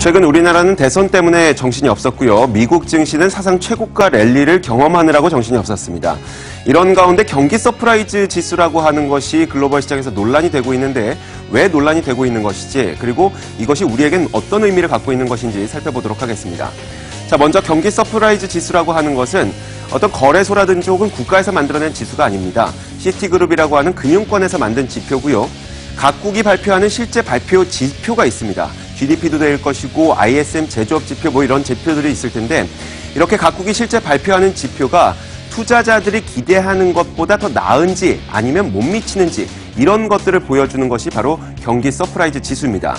최근 우리나라는 대선 때문에 정신이 없었고요. 미국 증시는 사상 최고가 랠리를 경험하느라고 정신이 없었습니다. 이런 가운데 경기 서프라이즈 지수라고 하는 것이 글로벌 시장에서 논란이 되고 있는데 왜 논란이 되고 있는 것인지, 그리고 이것이 우리에겐 어떤 의미를 갖고 있는 것인지 살펴보도록 하겠습니다. 자, 먼저 경기 서프라이즈 지수라고 하는 것은 어떤 거래소라든지 혹은 국가에서 만들어낸 지수가 아닙니다. 시티그룹이라고 하는 금융권에서 만든 지표고요. 각국이 발표하는 실제 발표 지표가 있습니다. GDP도 될 것이고 ISM 제조업 지표 이런 지표들이 있을 텐데, 이렇게 각국이 실제 발표하는 지표가 투자자들이 기대하는 것보다 더 나은지 아니면 못 미치는지 이런 것들을 보여주는 것이 바로 경기 서프라이즈 지수입니다.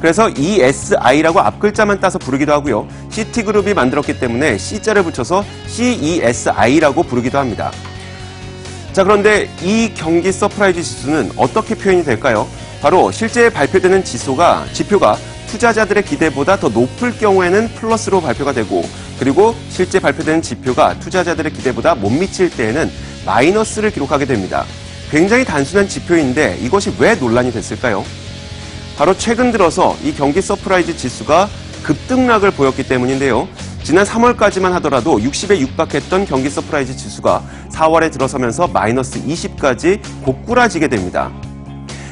그래서 ESI라고 앞글자만 따서 부르기도 하고요. 시티그룹이 만들었기 때문에 C자를 붙여서 CESI라고 부르기도 합니다. 자, 그런데 이 경기 서프라이즈 지수는 어떻게 표현이 될까요? 바로 실제 발표되는 지표가 투자자들의 기대보다 더 높을 경우에는 플러스로 발표가 되고, 그리고 실제 발표되는 지표가 투자자들의 기대보다 못 미칠 때에는 마이너스를 기록하게 됩니다. 굉장히 단순한 지표인데 이것이 왜 논란이 됐을까요? 바로 최근 들어서 이 경기 서프라이즈 지수가 급등락을 보였기 때문인데요. 지난 3월까지만 하더라도 60에 육박했던 경기 서프라이즈 지수가 4월에 들어서면서 마이너스 20까지 고꾸라지게 됩니다.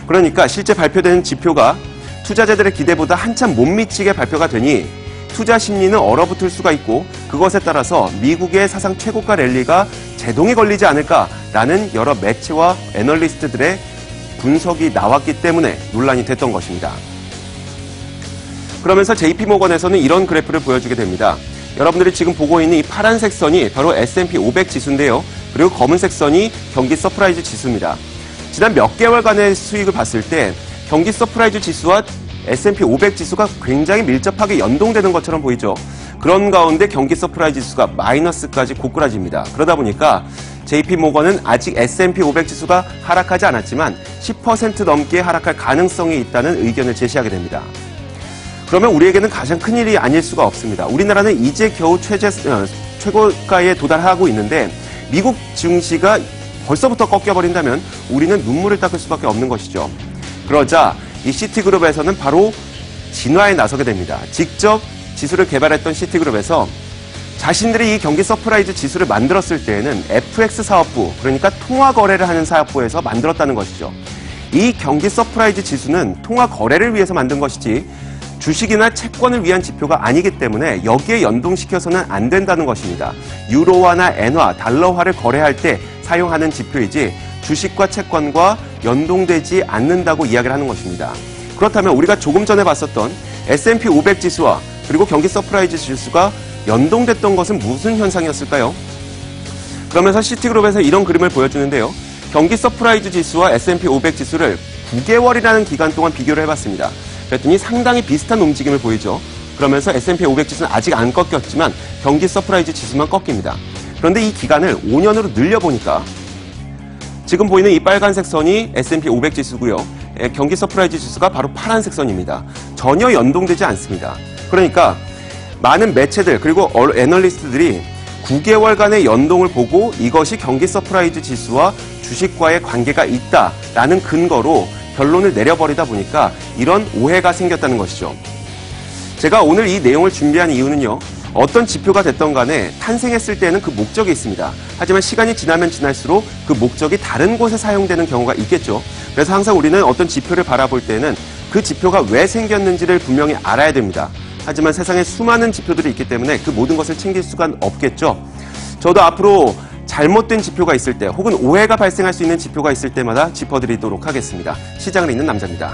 그러니까 실제 발표되는 지표가 투자자들의 기대보다 한참 못 미치게 발표가 되니 투자 심리는 얼어붙을 수가 있고, 그것에 따라서 미국의 사상 최고가 랠리가 제동이 걸리지 않을까라는 여러 매체와 애널리스트들의 분석이 나왔기 때문에 논란이 됐던 것입니다. 그러면서 JP모건에서는 이런 그래프를 보여주게 됩니다. 여러분들이 지금 보고 있는 이 파란색 선이 바로 S&P 500 지수인데요. 그리고 검은색 선이 경기 서프라이즈 지수입니다. 지난 몇 개월간의 수익을 봤을 때 경기 서프라이즈 지수와 S&P 500 지수가 굉장히 밀접하게 연동되는 것처럼 보이죠. 그런 가운데 경기 서프라이즈 지수가 마이너스까지 고꾸라집니다. 그러다 보니까 JP모건은 아직 S&P 500 지수가 하락하지 않았지만 10% 넘게 하락할 가능성이 있다는 의견을 제시하게 됩니다. 그러면 우리에게는 가장 큰일이 아닐 수가 없습니다. 우리나라는 이제 겨우 최고가에 도달하고 있는데 미국 증시가 벌써부터 꺾여버린다면 우리는 눈물을 닦을 수밖에 없는 것이죠. 그러자 이 시티그룹에서는 바로 진화에 나서게 됩니다. 직접 지수를 개발했던 시티그룹에서 자신들이 이 경기 서프라이즈 지수를 만들었을 때에는 FX 사업부, 그러니까 통화 거래를 하는 사업부에서 만들었다는 것이죠. 이 경기 서프라이즈 지수는 통화 거래를 위해서 만든 것이지 주식이나 채권을 위한 지표가 아니기 때문에 여기에 연동시켜서는 안 된다는 것입니다. 유로화나 엔화, 달러화를 거래할 때 사용하는 지표이지 주식과 채권과 연동되지 않는다고 이야기를 하는 것입니다. 그렇다면 우리가 조금 전에 봤었던 S&P 500 지수와 그리고 경기 서프라이즈 지수가 연동됐던 것은 무슨 현상이었을까요? 그러면서 시티그룹에서 이런 그림을 보여주는데요. 경기 서프라이즈 지수와 S&P 500 지수를 9개월이라는 기간 동안 비교를 해봤습니다. 그랬더니 상당히 비슷한 움직임을 보이죠. 그러면서 S&P 500 지수는 아직 안 꺾였지만 경기 서프라이즈 지수만 꺾입니다. 그런데 이 기간을 5년으로 늘려보니까 지금 보이는 이 빨간색 선이 S&P 500 지수고요. 경기 서프라이즈 지수가 바로 파란색 선입니다. 전혀 연동되지 않습니다. 그러니까 많은 매체들 그리고 애널리스트들이 9개월간의 연동을 보고 이것이 경기 서프라이즈 지수와 주식과의 관계가 있다라는 근거로 결론을 내려버리다 보니까 이런 오해가 생겼다는 것이죠. 제가 오늘 이 내용을 준비한 이유는요. 어떤 지표가 됐던 간에 탄생했을 때는 그 목적이 있습니다. 하지만 시간이 지나면 지날수록 그 목적이 다른 곳에 사용되는 경우가 있겠죠. 그래서 항상 우리는 어떤 지표를 바라볼 때는 그 지표가 왜 생겼는지를 분명히 알아야 됩니다. 하지만 세상에 수많은 지표들이 있기 때문에 그 모든 것을 챙길 수가 없겠죠. 저도 앞으로 잘못된 지표가 있을 때 혹은 오해가 발생할 수 있는 지표가 있을 때마다 짚어드리도록 하겠습니다. 시장을 읽는 남자입니다.